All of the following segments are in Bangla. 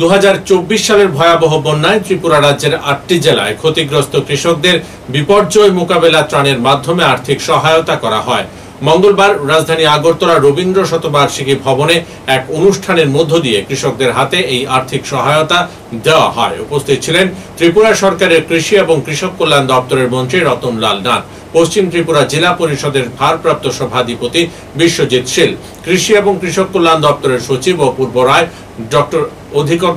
2024 সালের ভয়াবহ বন্যায় ত্রিপুরা রাজ্যের 8টি জেলায় ক্ষতিগ্রস্ত কৃষকদের বিপর্যয় মোকাবেলা ত্রাণের মাধ্যমে আর্থিক সহায়তা করা হয়। মঙ্গলবার রাজধানী আগরতলা রবীন্দ্র শতবার্ষিকী ভবনে এক অনুষ্ঠানের মধ্য দিয়ে কৃষকদের হাতে এই আর্থিক সহায়তা দেওয়া হয়। উপস্থিত ছিলেন ত্রিপুরা সরকারের কৃষি এবং কৃষক কল্যাণ দপ্তরের মন্ত্রী রতনলাল নাথ, পশ্চিম ত্রিপুরা জেলা পরিষদের ভারপ্রাপ্ত সভাধিপতি বিশ্বজিৎ শীল, কৃষি এবং কৃষক কল্যাণ দপ্তরের সচিব অপূর্ব রায়,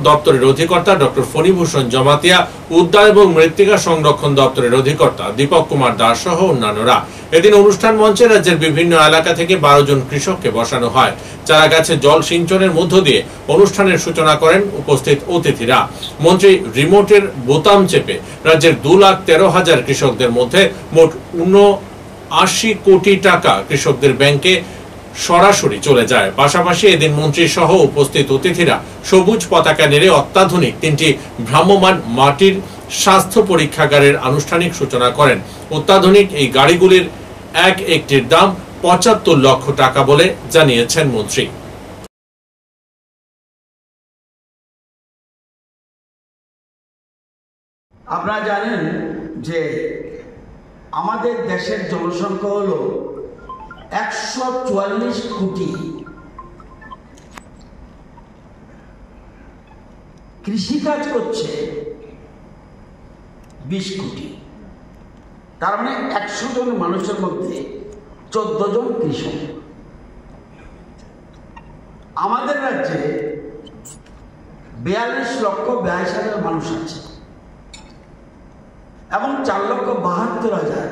দপ্তরের অধিকর্তা ডক্টর ফণীভূষণ জমাতিয়া, উদ্যান এবং মৃত্তিকা সংরক্ষণ দপ্তরের অধিকর্তা দীপক কুমার দাস সহ অন্যান্যরা। এদিন অনুষ্ঠান মঞ্চে রাজ্যের বিভিন্ন এলাকা থেকে 12 জন কৃষককে বসানো হয়। চারা গাছে জল সিঞ্চনের মধ্য দিয়ে অনুষ্ঠানের সূচনা করেন উপস্থিত অতিথিরা। মন্ত্রী রিমোটের বোতাম চেপে রাজ্যের 2,13,000 কৃষকদের মধ্যে মোট 79 কোটি টাকা কৃষকদের ব্যাংকে সরাসরি চলে যায়। পাশাপাশি এদিন মন্ত্রী সহ উপস্থিত অতিথিরা সবুজ পতাকা নেড়ে অত্যাধুনিক 3টি ভ্রাম্যমাণ মাটির স্বাস্থ্য পরীক্ষাগারের আনুষ্ঠানিক সূচনা করেন। অত্যাধুনিক এই গাড়িগুলির একটির দাম 75 লক্ষ টাকা বলে জানিয়েছেন মন্ত্রী। আপনারা জানেন যে আমাদের দেশের জনসংখ্যা হলো 144 কোটি। কৃষিকাজ করছে 20 কোটি। তার মানে 100 জন মানুষের মধ্যে 14 জন কৃষক। আমাদের রাজ্যে 42,82,000 মানুষ আছে এবং 4,72,000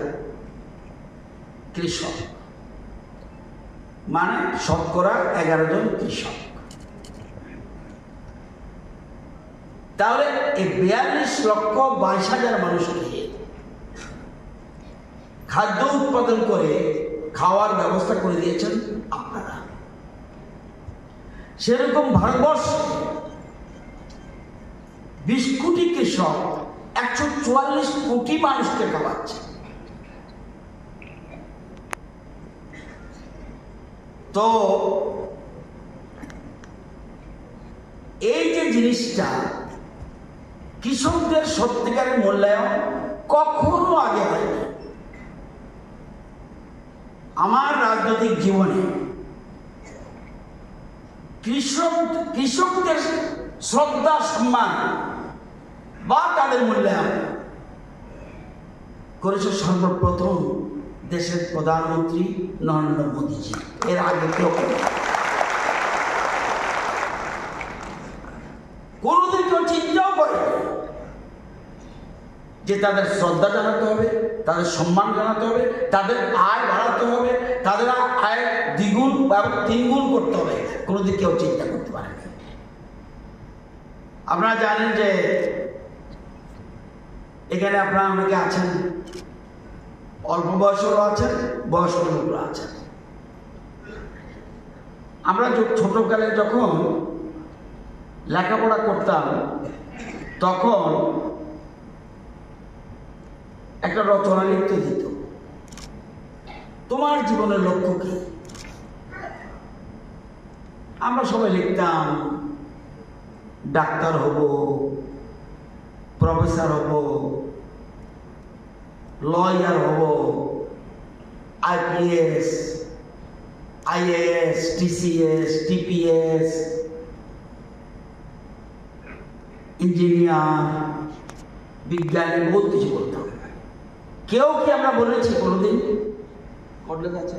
কৃষক, মানে শতকরা 11 জন কৃষক। তাহলে এই 42,22,000 মানুষকে খাদ্য উৎপাদন করে খাওয়ার ব্যবস্থা করে দিয়েছেন আপনারা। সেরকম ভারতবর্ষ 20 কোটি কৃষক 144 কোটি মানুষকে খাওয়াচ্ছে। তো এই যে জিনিসটা, কৃষকদের সত্যিকারের মূল্যায়ন কখনো আগে হয়নি। আমার রাজনৈতিক জীবনে কৃষকদের শ্রদ্ধা সম্মান বা তাদের মূল্যায়ন করেছে সর্বপ্রথম দেশের প্রধানমন্ত্রী নরেন্দ্র মোদীজি। এর আগে কেউ কোনোদিন কেউ চিন্তাও করে যে তাদের শ্রদ্ধা জানাতে হবে, তাদের সম্মান জানাতে হবে, তাদের আয় বাড়াতে হবে, তাদের আয় দ্বিগুণ বা 3 গুণ করতে হবে। কোনোদিন কেউ চিন্তা করতে পারে না। আপনারা জানেন যে এখানে আপনারা অনেকে আছেন, অল্প বয়সেরও আছেন, বয়স্ক লোকরা আছেন। আমরা ছোটকালে যখন লেখাপড়া করতাম তখন একটা রচনা লিখতে দিত, তোমার জীবনের লক্ষ্য কি? আমরা সবাই লিখতাম ডাক্তার হব, প্রফেসর হব, লয়ার হব, IPS, IAS, TCS, TPS, engineer, বিজ্ঞানী, বহুত কিছু বলতাম। কেউ কি আমরা বলেছি কোনোদিন? কটলেট আছে?